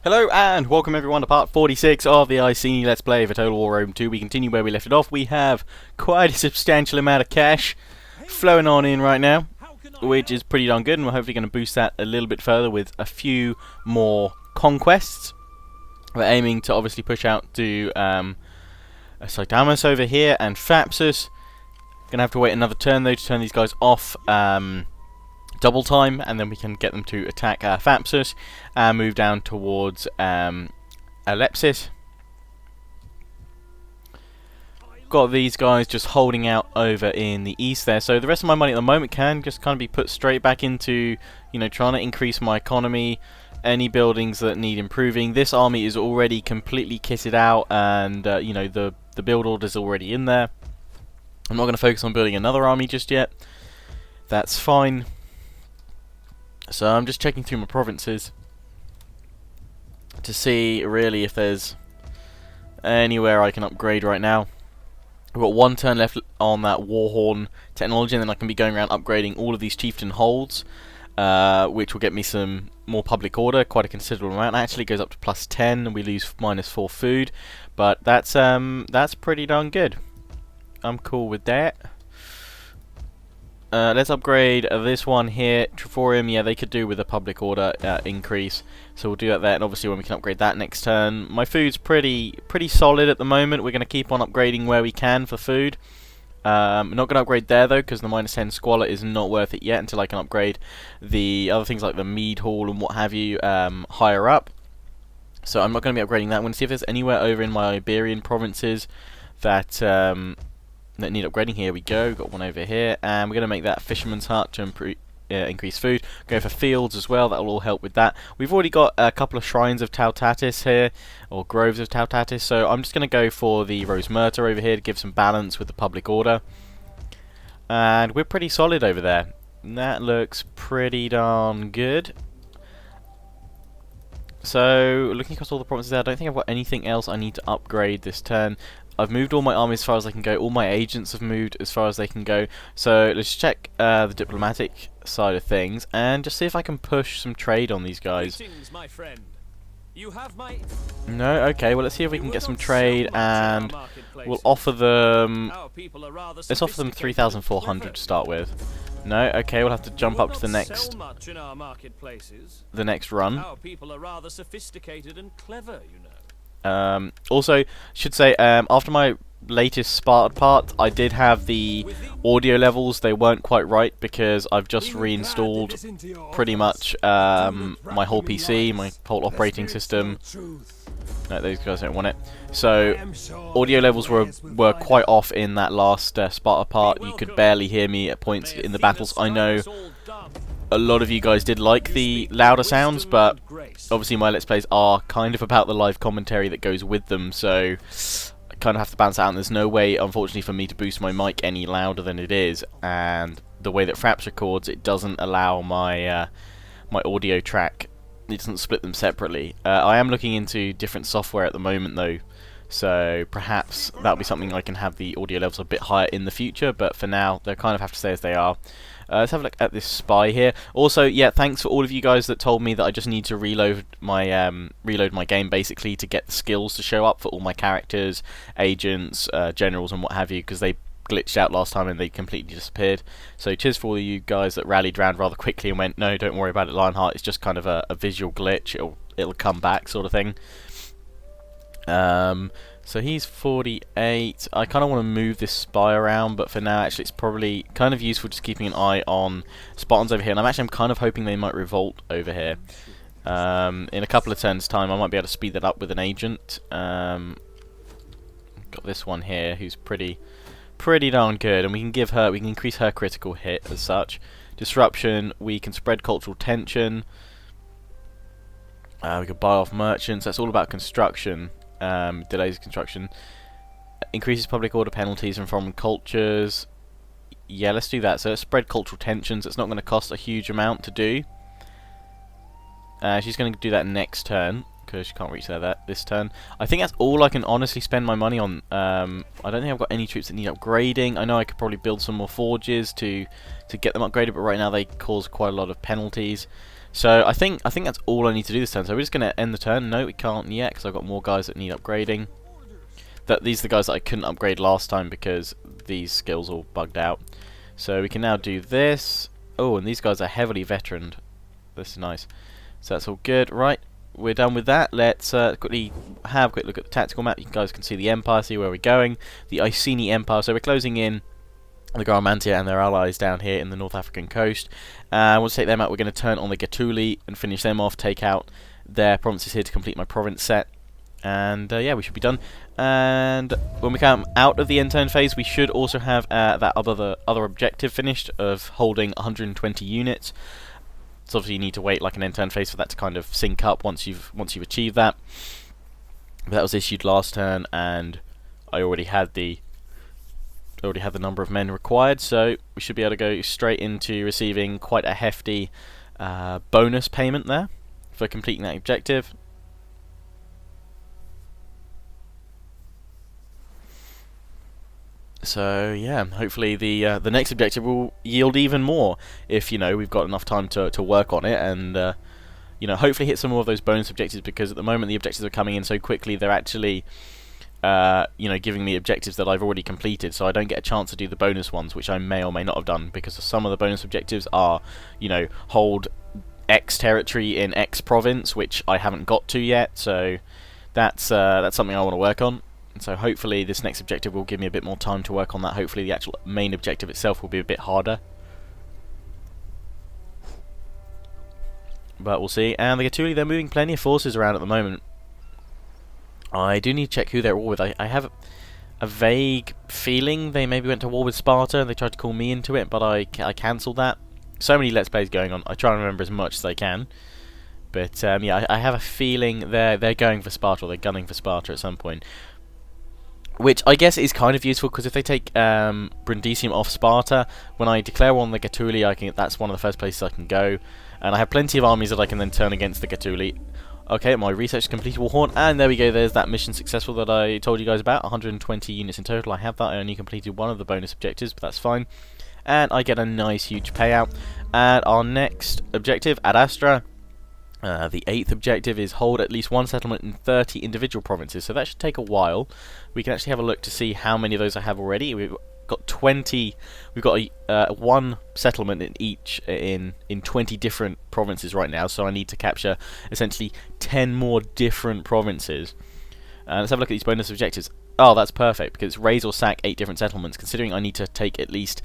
Hello and welcome everyone to part 46 of the Iceni Let's Play for Total War Rome 2. We continue where we left it off. We have quite a substantial amount of cash flowing on in right now, which is pretty darn good, and we're hopefully going to boost that a little bit further with a few more conquests. We're aiming to obviously push out to Cydamus over here and Fsus. Going to have to wait another turn though to turn these guys off double time, and then we can get them to attack Fsus and move down towards Alepsis. Got these guys just holding out over in the east there, so the rest of my money at the moment can just kind of be put straight back into, you know, trying to increase my economy, any buildings that need improving. This army is already completely kitted out, and you know, the build order's already in there. I'm not going to focus on building another army just yet. That's fine. So I'm just checking through my provinces to see really if there's anywhere I can upgrade right now. We've got one turn left on that Warhorn technology, and then I can be going around upgrading all of these chieftain holds, which will get me some more public order, quite a considerable amount. It actually goes up to +10 and we lose -4 food, but that's pretty darn good. I'm cool with that. Let's upgrade this one here, Triforium. Yeah, they could do with a public order increase, so we'll do that there. And obviously, when we can upgrade that next turn, my food's pretty solid at the moment. We're going to keep on upgrading where we can for food. I'm not going to upgrade there though, because the -10 squalor is not worth it yet until I can upgrade the other things like the mead hall and what have you higher up. So I'm not going to be upgrading that. I'm going to see if there's anywhere over in my Iberian provinces that that need upgrading. Here we go, got one over here, and we're going to make that fisherman's hut to increase food. Go for fields as well, that will all help with that. We've already got a couple of shrines of Tautatis here, or groves of Tautatis, so I'm just going to go for the Rose Myrta over here to give some balance with the public order. And we're pretty solid over there. That looks pretty darn good. So, looking across all the provinces there, I don't think I've got anything else I need to upgrade this turn. I've moved all my armies as far as I can go. All my agents have moved as far as they can go. So let's check the diplomatic side of things and just see if I can push some trade on these guys. Greetings, my friend. You have my... No? Okay, well let's see if we can get some trade, and we'll offer them... Let's offer them 3,400 to start with. No? Okay, we'll have to jump up to the next run. Our people are rather sophisticated and clever, you know. Also, should say, after my latest Spartan part, I did have the audio levels. They weren't quite right because I've just reinstalled pretty much my whole PC, my whole operating system. No, those guys don't want it. So, audio levels were quite off in that last Sparta part. You could barely hear me at points in the battles. I know a lot of you guys did like the louder sounds, but obviously my Let's Plays are kind of about the live commentary that goes with them, so I kind of have to balance out, and there's no way, unfortunately, for me to boost my mic any louder than it is, and the way that Fraps records, it doesn't allow my my audio track, it doesn't split them separately. I am looking into different software at the moment though, so perhaps that'll be something I can have the audio levels a bit higher in the future, but for now, they kind of have to stay as they are. Let's have a look at this spy here. Also, yeah, thanks for all of you guys that told me that I just need to reload my game basically to get the skills to show up for all my characters, agents, generals, and what have you, because they glitched out last time and they completely disappeared. So cheers for all of you guys that rallied round rather quickly and went, no, don't worry about it, Lionheart. It's just kind of a visual glitch. It'll come back, sort of thing. So he's 48. I kind of want to move this spy around, but for now, actually, it's probably kind of useful just keeping an eye on Spartans over here. And I'm kind of hoping they might revolt over here. In a couple of turns' time, I might be able to speed that up with an agent. Got this one here, who's pretty darn good, and we can increase her critical hit as such. Disruption. We can spread cultural tension. We can buy off merchants. That's all about construction. Delays construction, increases public order penalties and foreign cultures. Yeah, let's do that. So let's spread cultural tensions. It's not going to cost a huge amount to do. She's going to do that next turn because she can't reach there this turn. I think that's all I can honestly spend my money on. I don't think I've got any troops that need upgrading. I know I could probably build some more forges to get them upgraded, but right now they cause quite a lot of penalties. So I think that's all I need to do this turn. So we're just going to end the turn. No, we can't yet because I've got more guys that need upgrading. These are the guys that I couldn't upgrade last time because these skills all bugged out. So we can now do this. Oh, and these guys are heavily veteraned. This is nice. So that's all good. Right, we're done with that. Let's quickly have a quick look at the tactical map. You guys can see the Empire, see where we're going. The Iceni Empire. So we're closing in the Garmantia and their allies down here in the North African coast. Once we take them out, we're going to turn on the Gatuli and finish them off, take out their provinces here to complete my province set. And yeah, we should be done. And when we come out of the end turn phase, we should also have that other objective finished of holding 120 units. So obviously you need to wait like an end turn phase for that to kind of sync up once you've achieved that. But that was issued last turn, and I already had the number of men required, so we should be able to go straight into receiving quite a hefty bonus payment there for completing that objective. So yeah, hopefully the next objective will yield even more if we've got enough time to work on it, and hopefully hit some more of those bonus objectives, because at the moment the objectives are coming in so quickly they're actually giving me objectives that I've already completed, so I don't get a chance to do the bonus ones, which I may or may not have done, because some of the bonus objectives are, hold X territory in X province, which I haven't got to yet, so that's something I want to work on. And so hopefully this next objective will give me a bit more time to work on that. Hopefully the actual main objective itself will be a bit harder. But we'll see. And the Gatuli, they're moving plenty of forces around at the moment. I do need to check who they're at war with. I have a vague feeling they maybe went to war with Sparta. They tried to call me into it, but I cancelled that. So many Let's Plays going on. I try and remember as much as I can. But yeah, I have a feeling they're going for Sparta, or they're gunning for Sparta at some point. Which I guess is kind of useful, because if they take Brundisium off Sparta, when I declare war on the Gatuli, that's one of the first places I can go. And I have plenty of armies that I can then turn against the Gatuli. Okay, my research is completed, Warhorn, and there we go, there's that mission successful that I told you guys about. 120 units in total, I have that. I only completed one of the bonus objectives, but that's fine. And I get a nice huge payout. And our next objective, Ad Astra. The 8th objective is hold at least one settlement in 30 individual provinces, so that should take a while. We can actually have a look to see how many of those I have already. We've got 20. We've got one settlement in each in 20 different provinces right now, so I need to capture essentially 10 more different provinces. Let's have a look at these bonus objectives. Oh, that's perfect, because it's raise or sack 8 different settlements, considering I need to take at least,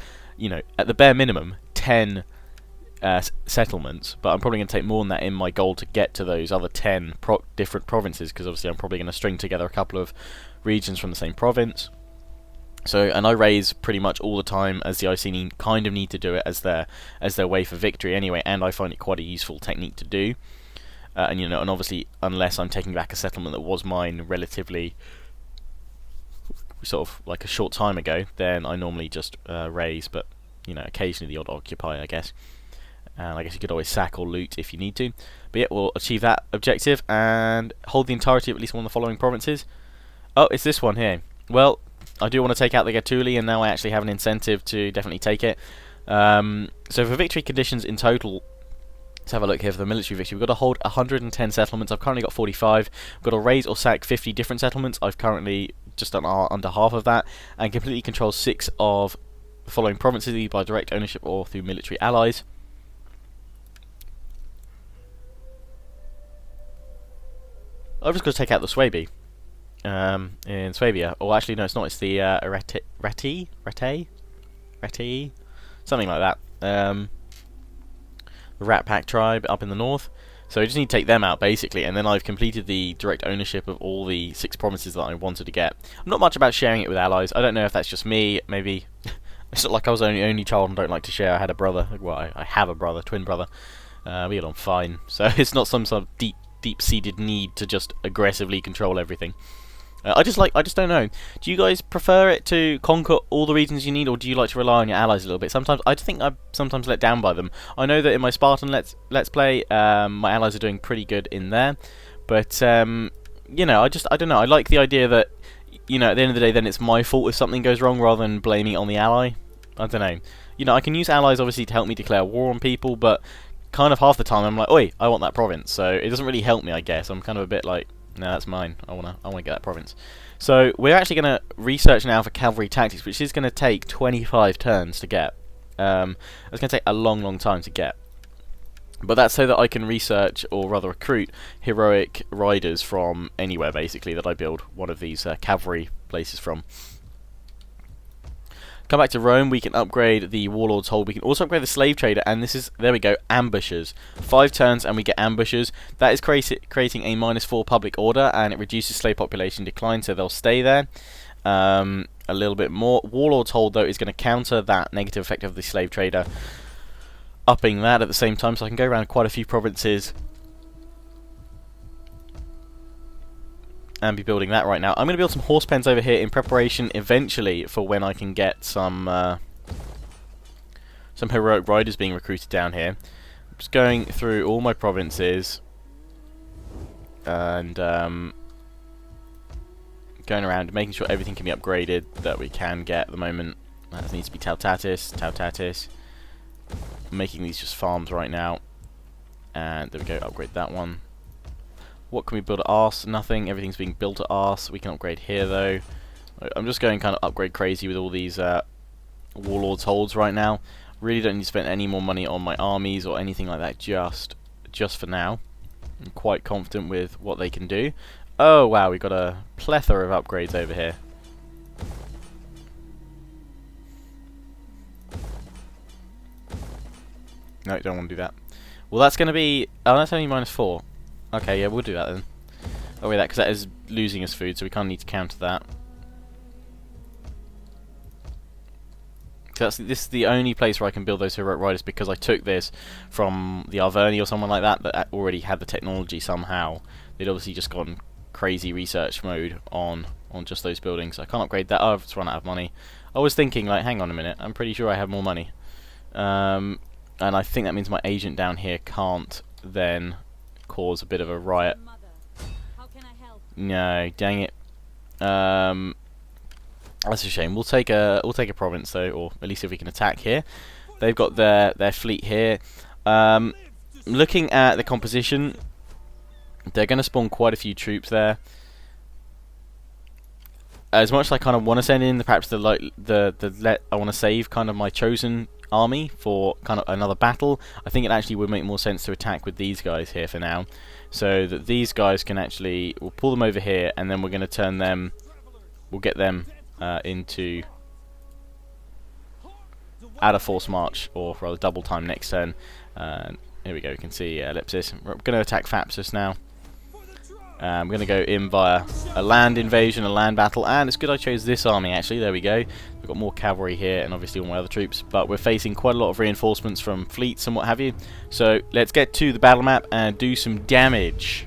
at the bare minimum, 10 settlements, but I'm probably going to take more than that in my goal to get to those other 10 different provinces, because obviously I'm probably going to string together a couple of regions from the same province. So, and I raise pretty much all the time, as the Iceni kind of need to do it as their way for victory anyway, and I find it quite a useful technique to do. And and obviously, unless I'm taking back a settlement that was mine relatively sort of like a short time ago, then I normally just raise, but occasionally the odd occupy, I guess. And I guess you could always sack or loot if you need to. But yeah, we'll achieve that objective and hold the entirety of at least one of the following provinces. Oh, it's this one here. Well, I do want to take out the Gatuli, and now I actually have an incentive to definitely take it. So for victory conditions in total, let's have a look here for the military victory. We've got to hold 110 settlements. I've currently got 45. We've got to raise or sack 50 different settlements. I've currently just done under half of that. And completely control 6 of the following provinces, either by direct ownership or through military allies. I've just got to take out the Swabi in Swabia. Or actually, no, it's not. It's the Rati, something like that. The Rat Pack tribe up in the north. So I just need to take them out, basically, and then I've completed the direct ownership of all the 6 provinces that I wanted to get. I'm not much about sharing it with allies. I don't know if that's just me. Maybe it's not like I was the only child and don't like to share. I had a brother. Well, I have a brother, twin brother. We get on fine. So it's not some sort of deep-seated need to just aggressively control everything. I just don't know. Do you guys prefer it to conquer all the regions you need, or do you like to rely on your allies a little bit? Sometimes I think I'm sometimes let down by them. I know that in my Spartan Let's Play, my allies are doing pretty good in there, but I don't know. I like the idea that at the end of the day, then it's my fault if something goes wrong rather than blaming it on the ally. I don't know. I can use allies obviously to help me declare war on people, but kind of half the time I'm like, oi, I want that province. So it doesn't really help me, I guess. I'm kind of a bit like, no, that's mine. I wanna get that province. So we're actually gonna research now for cavalry tactics, which is gonna take 25 turns to get. It's gonna take a long time to get. But that's so that I can research, or rather recruit, heroic riders from anywhere, basically, that I build one of these cavalry places from. Come back to Rome, we can upgrade the Warlord's Hold, we can also upgrade the Slave Trader, and this is, there we go, ambushers. 5 turns and we get ambushers. That is creating a -4 public order, and it reduces slave population decline, so they'll stay there. A little bit more. Warlord's Hold, though, is going to counter that negative effect of the Slave Trader, upping that at the same time, so I can go around quite a few provinces and be building that right now. I'm going to build some horse pens over here in preparation eventually for when I can get some heroic riders being recruited down here. I'm just going through all my provinces and going around making sure everything can be upgraded that we can get at the moment. That needs to be Tautatis. Making these just farms right now, and there we go, upgrade that one. What can we build at Arse? Nothing. Everything's being built at Arse. We can upgrade here though. I'm just going kind of upgrade crazy with all these Warlord's Holds right now. Really don't need to spend any more money on my armies or anything like that just for now. I'm quite confident with what they can do. Oh wow, we've got a plethora of upgrades over here. No, don't want to do that. Well, that's going to be... Oh, that's only -4. Okay, yeah, we'll do that then. Oh, wait, because that is losing us food, so we kind of need to counter that. So this is the only place where I can build those heroic riders, because I took this from the Arverni or someone like that already had the technology somehow. They'd obviously just gone crazy research mode on just those buildings. I can't upgrade that. Oh, I've just run out of money. I was thinking, like, hang on a minute, I'm pretty sure I have more money. And I think that means my agent down here can't then cause a bit of a riot. No, dang it. That's a shame. We'll take a province though, or at least if we can attack here. They've got their fleet here. Looking at the composition, they're going to spawn quite a few troops there. As much as I kind of want to send in perhaps I want to save kind of my chosen army for kind of another battle, I think it actually would make more sense to attack with these guys here for now, so that these guys can actually, we'll pull them over here, and then we're going to turn them, we'll get them into add a force march, or rather double time next turn. Here we go, you can see ellipsis. We're going to attack Fsus now. I'm going to go in via a land invasion, a land battle, and it's good I chose this army actually. There we go. We've got more cavalry here and obviously all my other troops, but we're facing quite a lot of reinforcements from fleets and what have you. So let's get to the battle map and do some damage.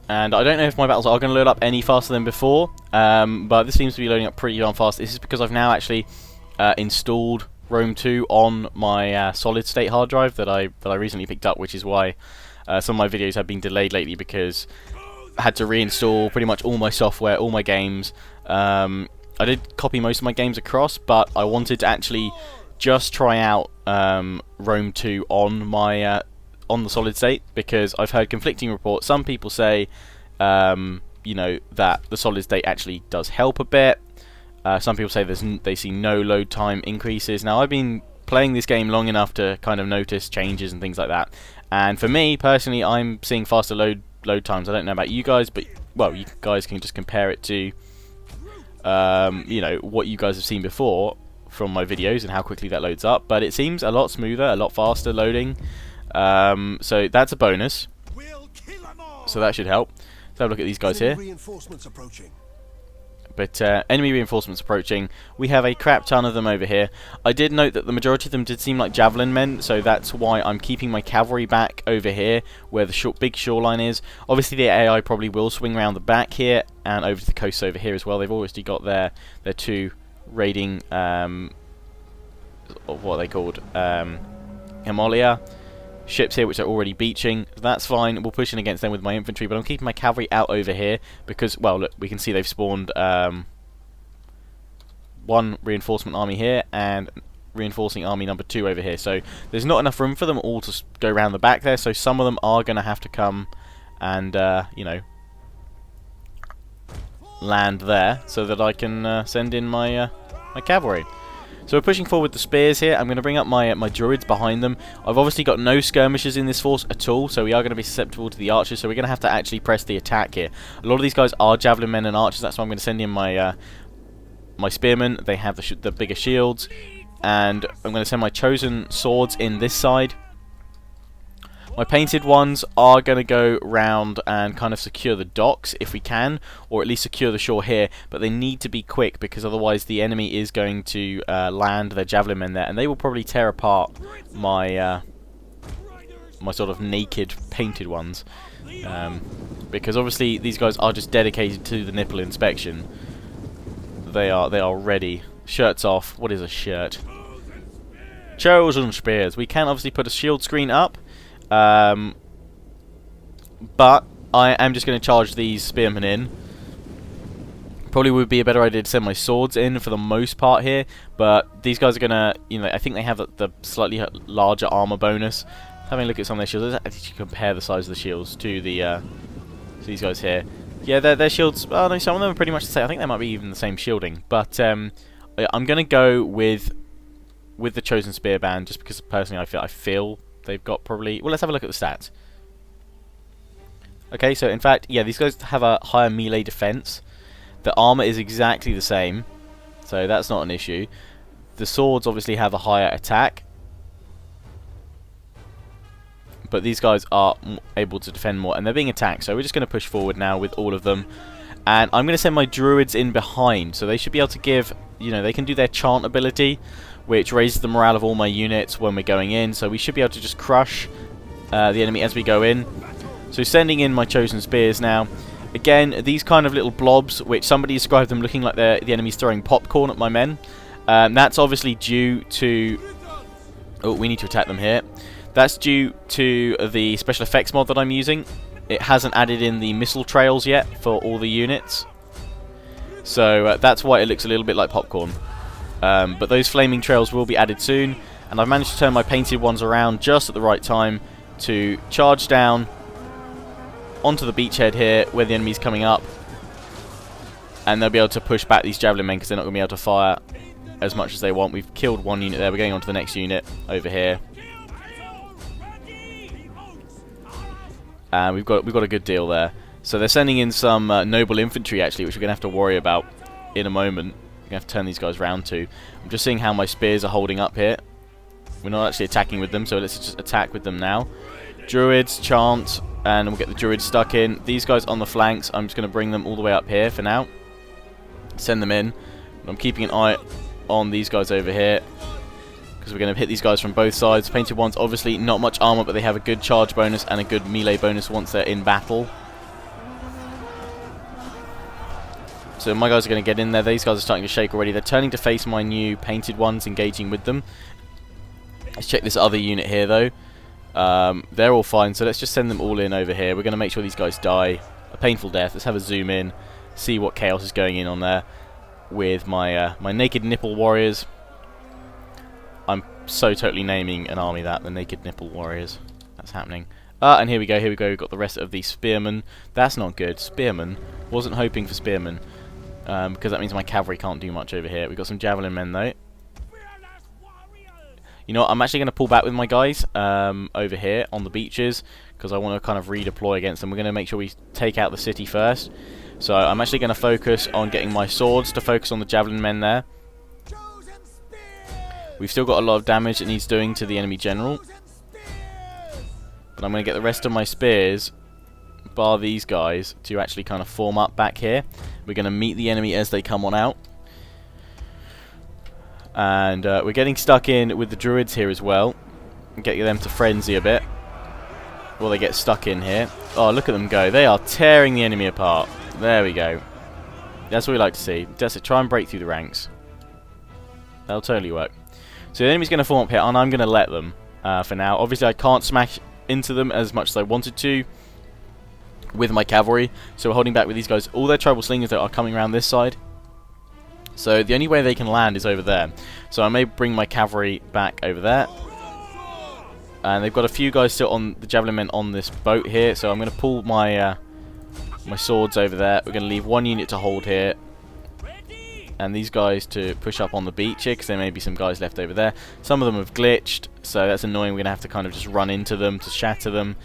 And I don't know if my battles are going to load up any faster than before, but this seems to be loading up pretty darn fast. This is because I've now actually installed Rome 2 on my solid state hard drive that I recently picked up, which is why some of my videos have been delayed lately, because I had to reinstall pretty much all my software, all my games. I did copy most of my games across, but I wanted to actually just try out Rome 2 on my on the solid state, because I've heard conflicting reports. Some people say, you know, that the solid state actually does help a bit. Some people say they see no load time increases. Now, I've been playing this game long enough to kind of notice changes and things like that. And for me personally, I'm seeing faster load times. I don't know about you guys, but well, you guys can just compare it to, you know, what you guys have seen before from my videos and how quickly that loads up. But it seems a lot smoother, a lot faster loading. So that's a bonus. So that should help. Let's have a look at these guys here. But enemy reinforcements approaching. We have a crap ton of them over here. I did note that the majority of them did seem like javelin men, so that's why I'm keeping my cavalry back over here where the big shoreline is. Obviously the AI probably will swing around the back here and over to the coast over here as well. They've already got their two raiding of what are they called? Himalaya. Ships here which are already beaching. That's fine. We'll push in against them with my infantry, but I'm keeping my cavalry out over here because, well, look, we can see they've spawned one reinforcement army here and reinforcing army number 2 over here. So there's not enough room for them all to go around the back there. So some of them are going to have to come and, you know, land there so that I can send in my my cavalry. So we're pushing forward the spears here. I'm going to bring up my druids behind them. I've obviously got no skirmishers in this force at all, so we are going to be susceptible to the archers, so we're going to have to actually press the attack here. A lot of these guys are javelin men and archers, that's why I'm going to send in my my spearmen. They have the bigger shields, and I'm going to send my chosen swords in this side. My painted ones are going to go round and kind of secure the docks if we can, or at least secure the shore here, but they need to be quick because otherwise the enemy is going to land their javelin men there, and they will probably tear apart my my sort of naked painted ones, because obviously these guys are just dedicated to the nipple inspection. They are ready. Shirts off. What is a shirt? Chosen spears. We can obviously put a shield screen up. But I am just going to charge these spearmen in. Probably would be a better idea to send my swords in for the most part here, but these guys are going to, you know, I think they have the slightly larger armor bonus. Having a look at some of their shields, let's actually compare the size of the shields to these guys here. Yeah, their shields, oh no, some of them are pretty much the same. I think they might be even the same shielding, but I'm going to go with the chosen spear band just because personally I feel they've got probably... Well, let's have a look at the stats. Okay, so in fact, yeah, these guys have a higher melee defense. The armor is exactly the same, so that's not an issue. The swords obviously have a higher attack, but these guys are able to defend more, and they're being attacked, so we're just going to push forward now with all of them. And I'm going to send my druids in behind, so they should be able to give... You know, they can do their chant ability, which raises the morale of all my units when we're going in, so we should be able to just crush the enemy as we go in. So sending in my chosen spears now. Again, these kind of little blobs, which somebody described them looking like the enemy's throwing popcorn at my men. That's obviously due to... Oh, we need to attack them here. That's due to the special effects mod that I'm using. It hasn't added in the missile trails yet for all the units. So that's why it looks a little bit like popcorn. But those flaming trails will be added soon, and I've managed to turn my painted ones around just at the right time to charge down onto the beachhead here where the enemy's coming up, and they'll be able to push back these javelin men because they're not going to be able to fire as much as they want. We've killed one unit there, we're going on to the next unit over here, and we've got a good deal there. So they're sending in some noble infantry actually, which we're going to have to worry about in a moment. I'm going to have to turn these guys round to. I'm just seeing how my spears are holding up here. We're not actually attacking with them, so let's just attack with them now. Druids, chant, and we'll get the druids stuck in. These guys on the flanks, I'm just going to bring them all the way up here for now. Send them in. I'm keeping an eye on these guys over here, because we're going to hit these guys from both sides. Painted ones, obviously not much armor, but they have a good charge bonus and a good melee bonus once they're in battle. So my guys are going to get in there. These guys are starting to shake already. They're turning to face my new painted ones, engaging with them. Let's check this other unit here, though. They're all fine, so let's just send them all in over here. We're going to make sure these guys die a painful death. Let's have a zoom in, see what chaos is going in on there with my my naked nipple warriors. I'm so totally naming an army that, the naked nipple warriors. That's happening. And here we go, We've got the rest of the spearmen. That's not good. Spearmen. Wasn't hoping for spearmen. Because that means my cavalry can't do much over here. We've got some javelin men though. You know what, I'm actually going to pull back with my guys over here on the beaches, because I want to kind of redeploy against them. We're going to make sure we take out the city first. So I'm actually going to focus on getting my swords to focus on the javelin men there. We've still got a lot of damage it needs doing to the enemy general. But I'm going to get the rest of my spears, bar these guys, to actually kind of form up back here. We're going to meet the enemy as they come on out. And we're getting stuck in with the druids here as well. Get them to frenzy a bit. Well, they get stuck in here. Oh, look at them go. They are tearing the enemy apart. There we go. That's what we like to see. That's it. Try and break through the ranks. That'll totally work. So the enemy's going to form up here, and I'm going to let them for now. Obviously, I can't smash into them as much as I wanted to with my cavalry, so we're holding back with these guys. All their tribal slingers that are coming around this side. So the only way they can land is over there. So I may bring my cavalry back over there. And they've got a few guys still on the javelin men on this boat here, so I'm going to pull my my swords over there. We're going to leave one unit to hold here, and these guys to push up on the beach here, because there may be some guys left over there. Some of them have glitched, so that's annoying. We're going to have to kind of just run into them to shatter them.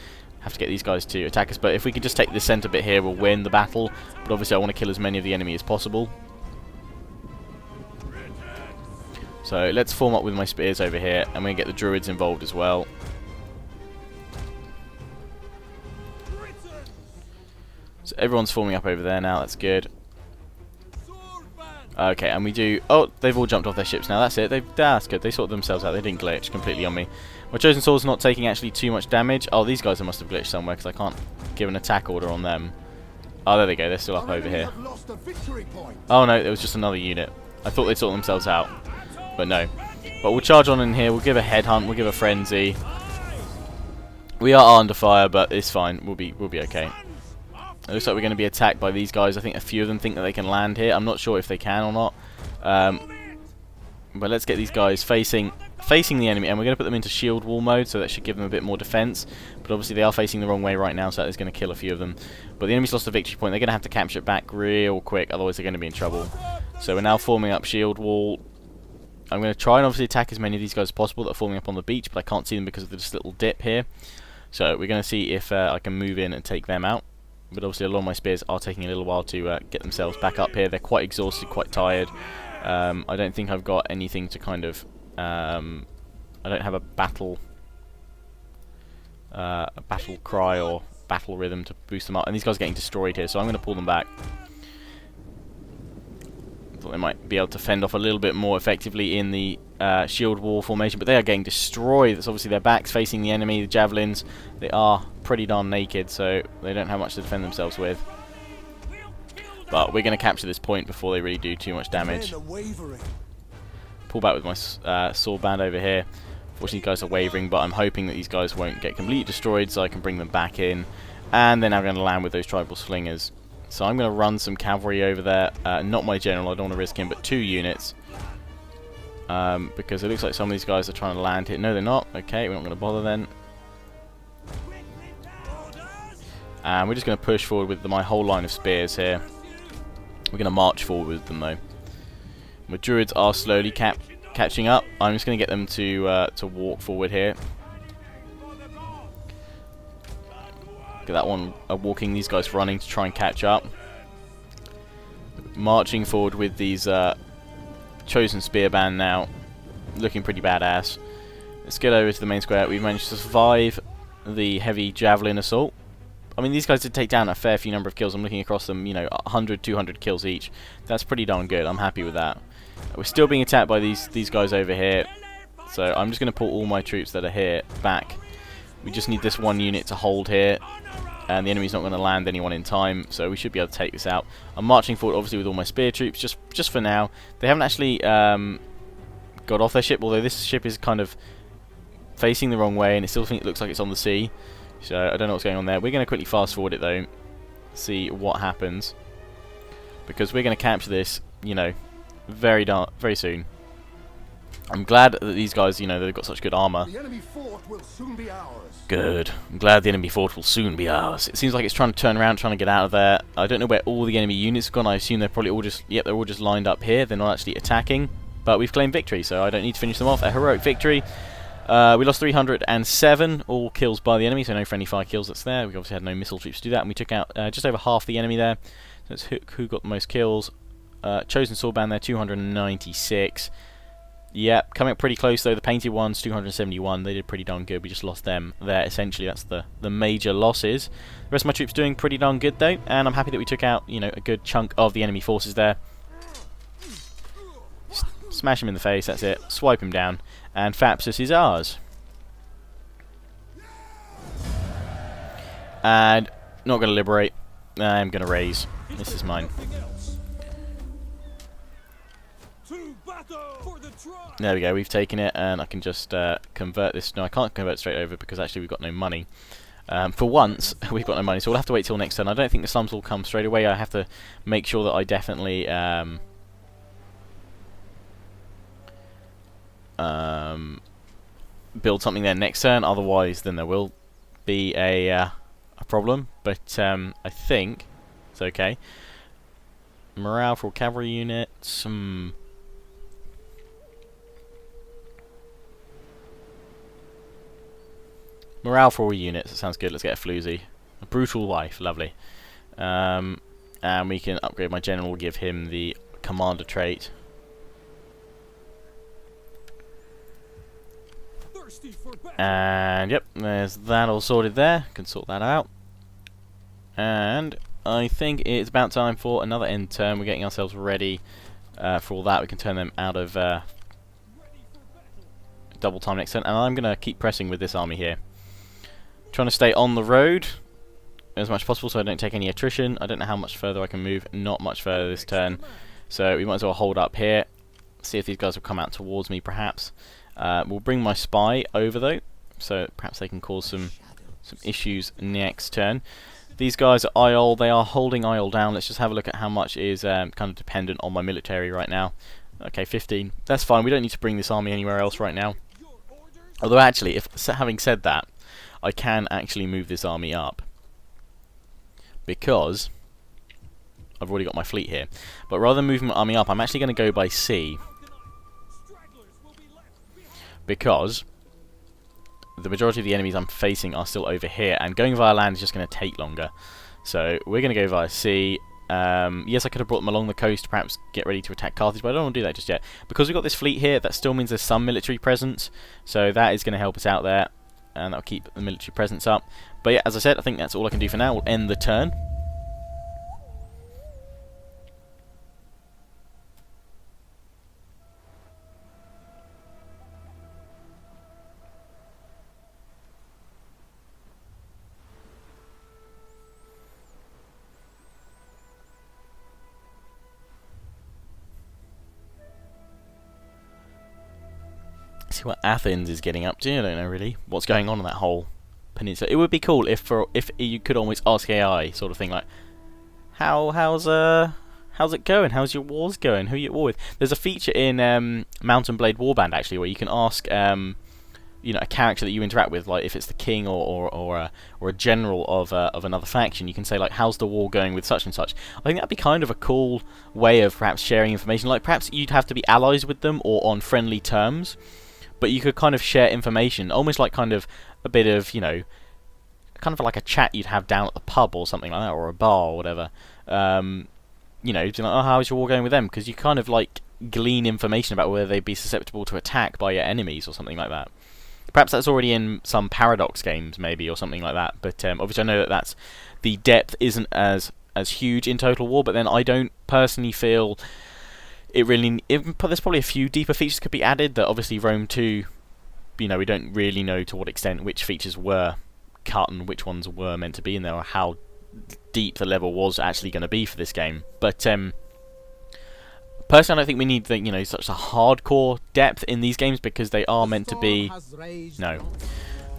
Have to get these guys to attack us, but if we could just take the center bit here, we'll win the battle. But obviously I want to kill as many of the enemy as possible. So let's form up with my spears over here, and we're going to get the druids involved as well. So everyone's forming up over there now, that's good. Okay, and we do... Oh, they've all jumped off their ships now, that's it. That's good, they sorted themselves out, they didn't glitch completely on me. My chosen sword's not taking actually too much damage. Oh, these guys must have glitched somewhere, because I can't give an attack order on them. Oh, there they go, they're still up over here. Oh no, it was just another unit. I thought they'd sort themselves out, but no. But we'll charge on in here, we'll give a headhunt, we'll give a frenzy. We are under fire, but it's fine, we'll be okay. It looks like we're going to be attacked by these guys. I think a few of them think that they can land here. I'm not sure if they can or not. But let's get these guys facing the enemy, and we're going to put them into shield wall mode, so that should give them a bit more defense. But obviously they are facing the wrong way right now, so that is going to kill a few of them. But the enemy's lost a victory point. They're going to have to capture it back real quick, otherwise they're going to be in trouble. So we're now forming up shield wall. I'm going to try and obviously attack as many of these guys as possible that are forming up on the beach, but I can't see them because of this little dip here. So we're going to see if I can move in and take them out. But obviously a lot of my spears are taking a little while to get themselves back up here. They're quite exhausted, quite tired. I don't think I've got anything to kind of... I don't have a battle cry or battle rhythm to boost them up. And these guys are getting destroyed here, so I'm going to pull them back. Thought they might be able to fend off a little bit more effectively in the shield wall formation, but they are getting destroyed. That's obviously their backs facing the enemy, the javelins. They are pretty darn naked, so they don't have much to defend themselves with. But we're going to capture this point before they really do too much damage. Pull back with my sword band over here. Unfortunately, these guys are wavering, but I'm hoping that these guys won't get completely destroyed, so I can bring them back in. And then I'm going to land with those tribal slingers. So I'm going to run some cavalry over there. Not my general, I don't want to risk him, but 2 units. Because it looks like some of these guys are trying to land here. No, they're not. Okay, we're not going to bother then. And we're just going to push forward with my whole line of spears here. We're going to march forward with them though. My druids are slowly catching up. I'm just going to get them to walk forward here. Look at that one walking, these guys running to try and catch up. Marching forward with these chosen spear band now. Looking pretty badass. Let's get over to the main square. We've managed to survive the heavy javelin assault. I mean, these guys did take down a fair few number of kills. I'm looking across them, you know, 100, 200 kills each. That's pretty darn good. I'm happy with that. We're still being attacked by these guys over here. So I'm just going to pull all my troops that are here back. We just need this one unit to hold here. And the enemy's not going to land anyone in time, so we should be able to take this out. I'm marching forward, obviously, with all my spear troops, just for now. They haven't actually got off their ship, although this ship is kind of facing the wrong way, and it still looks like it's on the sea. So I don't know what's going on there. We're going to quickly fast forward it though, see what happens, because we're going to capture this, you know, very soon. I'm glad that these guys, you know, they've got such good armor. The enemy fort will soon be ours. Good. I'm glad the enemy fort will soon be ours. It seems like it's trying to turn around, trying to get out of there. I don't know where all the enemy units have gone. I assume they're probably all just, yep, they're all just lined up here. They're not actually attacking, but we've claimed victory, so I don't need to finish them off. A heroic victory. We lost 307, all kills by the enemy, so no friendly fire kills that's there. We obviously had no missile troops to do that, and we took out just over half the enemy there. So let's who got the most kills. Chosen swordband there, 296. Yep, coming up pretty close though. The painted ones, 271. They did pretty darn good. We just lost them there. Essentially, that's the major losses. The rest of my troops doing pretty darn good though, and I'm happy that we took out, you know, a good chunk of the enemy forces there. Smash him in the face. That's it. Swipe him down, and Fsus is ours. And not going to liberate. I'm going to raise. This is mine. There we go, we've taken it, and I can just convert this. No, I can't convert straight over because actually we've got no money. For once, we've got no money, so we'll have to wait till next turn. I don't think the slums will come straight away. I have to make sure that I definitely build something there next turn. Otherwise, then there will be a problem. But I think it's okay. Morale for cavalry units. Morale for all units, that sounds good. Let's get a floozy. A brutal life, lovely. And we can upgrade my general, give him the commander trait. And yep, there's that all sorted there. Can sort that out. And I think it's about time for another end turn. We're getting ourselves ready for all that. We can turn them out of double time next turn. And I'm going to keep pressing with this army here. Trying to stay on the road as much as possible so I don't take any attrition. I don't know how much further I can move. Not much further this turn. So we might as well hold up here. See if these guys will come out towards me perhaps. We'll bring my spy over though. So perhaps they can cause some issues next turn. These guys at Isle, they are holding Isle down. Let's just have a look at how much is kind of dependent on my military right now. Okay, 15. That's fine. We don't need to bring this army anywhere else right now. Although actually, having said that, I can actually move this army up because I've already got my fleet here. But rather than moving my army up, I'm actually going to go by sea because the majority of the enemies I'm facing are still over here, and going via land is just going to take longer. So we're going to go via sea. Yes, I could have brought them along the coast, perhaps get ready to attack Carthage, but I don't want to do that just yet. Because we've got this fleet here, that still means there's some military presence, so that is going to help us out there. And that'll keep the military presence up. But yeah, as I said, I think that's all I can do for now. We'll end the turn. See what Athens is getting up to. I don't know really what's going on that whole peninsula. It would be cool if you could always ask AI sort of thing, like how's it going? How's your wars going? Who are you at war with? There's a feature in Mount and Blade Warband actually where you can ask you know, a character that you interact with, like if it's the king or a general of another faction, you can say like, how's the war going with such and such. I think that'd be kind of a cool way of perhaps sharing information. Like perhaps you'd have to be allies with them or on friendly terms, but you could kind of share information, almost like kind of a bit of, you know, kind of like a chat you'd have down at the pub or something like that, or a bar or whatever. You know, like, oh, how's your war going with them? Because you kind of like glean information about whether they'd be susceptible to attack by your enemies or something like that. Perhaps that's already in some Paradox games, maybe, or something like that. But obviously, I know that the depth isn't as huge in Total War. But then I don't personally feel it really. There's probably a few deeper features could be added. That obviously Rome 2, you know, we don't really know to what extent which features were cut and which ones were meant to be in there, or how deep the level was actually going to be for this game. But personally, I don't think we need such a hardcore depth in these games, because they are meant to be. No,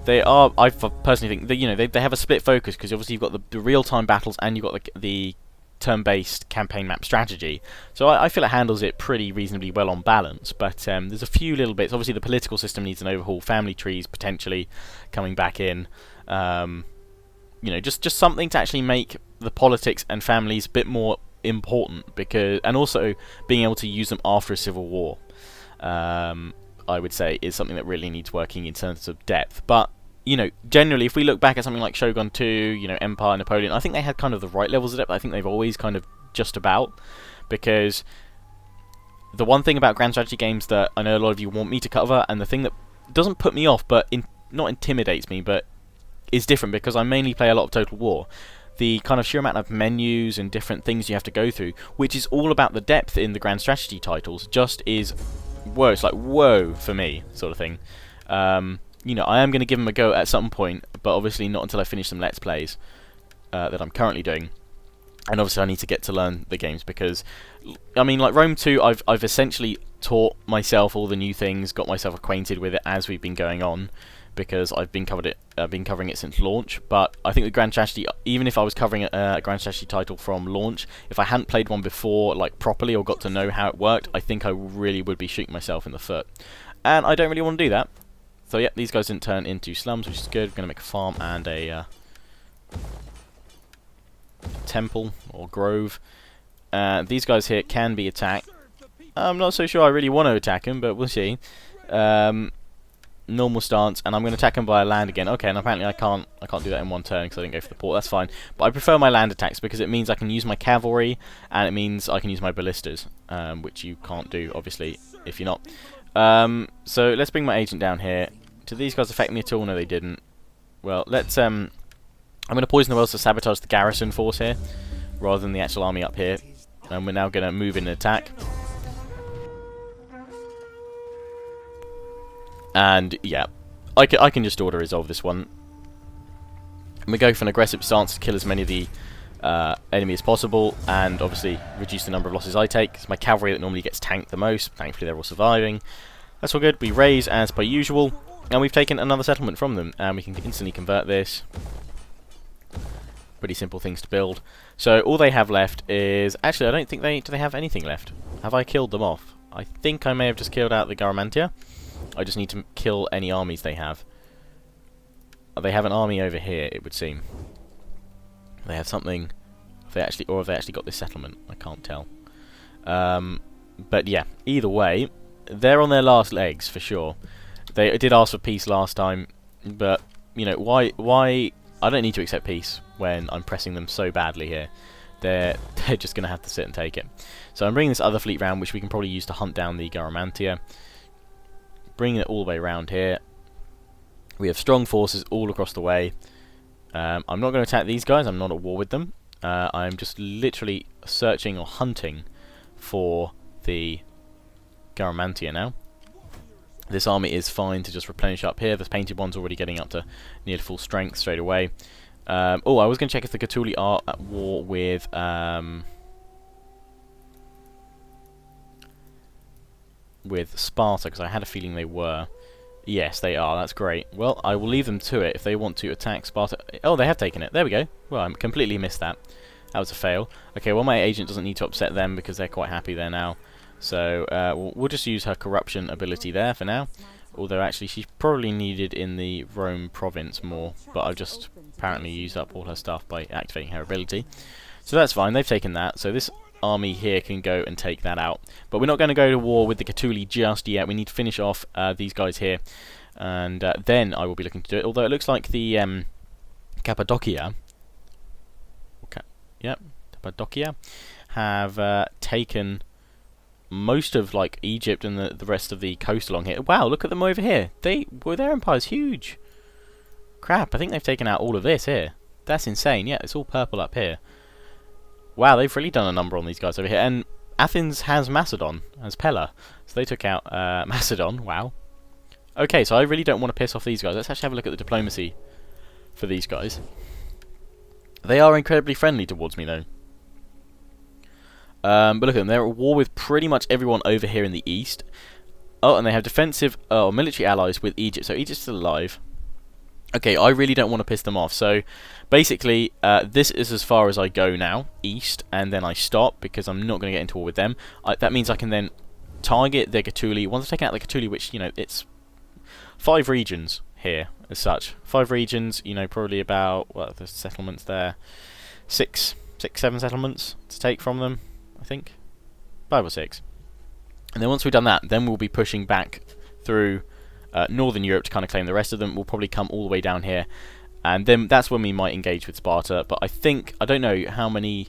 they are. I personally think that they have a split focus, because obviously you've got the real-time battles and you've got the turn-based campaign map strategy. So I feel it handles it pretty reasonably well on balance. But there's a few little bits. Obviously, the political system needs an overhaul. Family trees potentially coming back in. Just something to actually make the politics and families a bit more important, and also being able to use them after a civil war, I would say, is something that really needs working in terms of depth. But generally, if we look back at something like Shogun 2, Empire, Napoleon, I think they had kind of the right levels of depth. I think they've always kind of just about, because the one thing about grand strategy games that I know a lot of you want me to cover, and the thing that doesn't put me off, but not intimidates me, but is different, because I mainly play a lot of Total War, the kind of sheer amount of menus and different things you have to go through, which is all about the depth in the grand strategy titles, just is whoa. It's like whoa for me, sort of thing. I am going to give them a go at some point, but obviously not until I finish some Let's Plays that I'm currently doing. And obviously I need to get to learn the games, because I mean, like Rome 2, I've essentially taught myself all the new things, got myself acquainted with it as we've been going on, because I've been covering it since launch. But I think the Grand Strategy, even if I was covering a Grand Strategy title from launch, if I hadn't played one before, like properly, or got to know how it worked, I think I really would be shooting myself in the foot, and I don't really want to do that. So yeah, these guys didn't turn into slums, which is good. We're going to make a farm and a temple or grove. These guys here can be attacked. I'm not so sure I really want to attack them, but we'll see. Normal stance, and I'm going to attack them via land again. Okay, and apparently I can't do that in one turn because I didn't go for the port. That's fine, but I prefer my land attacks because it means I can use my cavalry, and it means I can use my ballistas, which you can't do obviously if you're not. So let's bring my agent down here. Did these guys affect me at all? No, they didn't. Well, let's I'm going to poison the wells to sabotage the garrison force here, rather than the actual army up here. And we're now going to move in and attack. And yeah, I can just auto resolve this one. And we go for an aggressive stance to kill as many of the enemy as possible, and obviously reduce the number of losses I take. It's my cavalry that normally gets tanked the most. Thankfully they're all surviving. That's all good. We raise as per usual, and we've taken another settlement from them, and we can instantly convert this. Pretty simple things to build. So all they have left is... Actually, I don't think do they have anything left? Have I killed them off? I think I may have just killed out the Garamantia. I just need to kill any armies they have. They have an army over here, it would seem. They have something... Have they actually got this settlement? I can't tell. But yeah, either way, they're on their last legs for sure. They did ask for peace last time, but you know, why I don't need to accept peace when I'm pressing them so badly here. They're just going to have to sit and take it. So I'm bringing this other fleet round, which we can probably use to hunt down the Garamantia. Bringing it all the way around here. We have strong forces all across the way. I'm not going to attack these guys. I'm not at war with them. I'm just literally searching or hunting for the Garamantia now. This army is fine to just replenish up here. The painted one's already getting up to near full strength straight away. Oh, I was going to check if the Gaetuli are at war with... with Sparta, because I had a feeling they were. Yes, they are. That's great. Well, I will leave them to it if they want to attack Sparta. Oh, they have taken it. There we go. Well, I completely missed that. That was a fail. Okay, well, my agent doesn't need to upset them because they're quite happy there now. So we'll just use her corruption ability there for now. Although actually she's probably needed in the Rome province more, but I've just apparently used up all her stuff by activating her ability. So that's fine. They've taken that. So this army here can go and take that out. But we're not going to go to war with the Gaetuli just yet. We need to finish off these guys here, and then I will be looking to do it. Although it looks like the Cappadocia, Cappadocia, have taken most of like Egypt and the rest of the coast along here. Wow, look at them over here. Their empire's huge. Crap, I think they've taken out all of this here. That's insane. Yeah, it's all purple up here. Wow, they've really done a number on these guys over here. And Athens has Macedon, has Pella. So they took out Macedon. Wow. Okay, so I really don't want to piss off these guys. Let's actually have a look at the diplomacy for these guys. They are incredibly friendly towards me, though. But look at them. They're at war with pretty much everyone over here in the east. Oh, and they have defensive or military allies with Egypt. So Egypt's still alive. Okay, I really don't want to piss them off. So basically, this is as far as I go now, east, and then I stop because I'm not going to get into war with them. That means I can then target the Gaetuli. Once I've taken out the Gaetuli, which, you know, it's 5 regions here as such. 5 regions, you know, probably about, what, the settlements there, 6, 7 settlements to take from them, I think. 5 or 6. And then once we've done that, then we'll be pushing back through Northern Europe to kind of claim the rest of them. We'll probably come all the way down here, and then that's when we might engage with Sparta. But I don't know how many,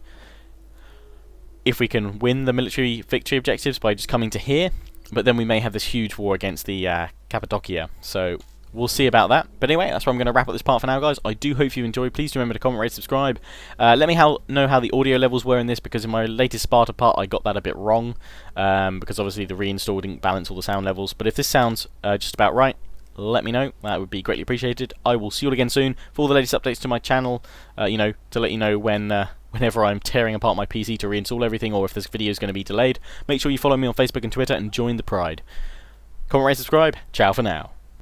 if we can win the military victory objectives by just coming to here, but then we may have this huge war against the Cappadocia, so we'll see about that. But anyway, that's where I'm going to wrap up this part for now, guys. I do hope you enjoyed. Please do remember to comment, rate, subscribe. Let me know how the audio levels were in this, because in my latest Sparta part I got that a bit wrong, because obviously the reinstall didn't balance all the sound levels. But if this sounds just about right, let me know. That would be greatly appreciated. I will see you all again soon for all the latest updates to my channel, you know, to let you know when whenever I'm tearing apart my PC to reinstall everything, or if this video is going to be delayed. Make sure you follow me on Facebook and Twitter and join the Pride. Comment, rate, subscribe. Ciao for now.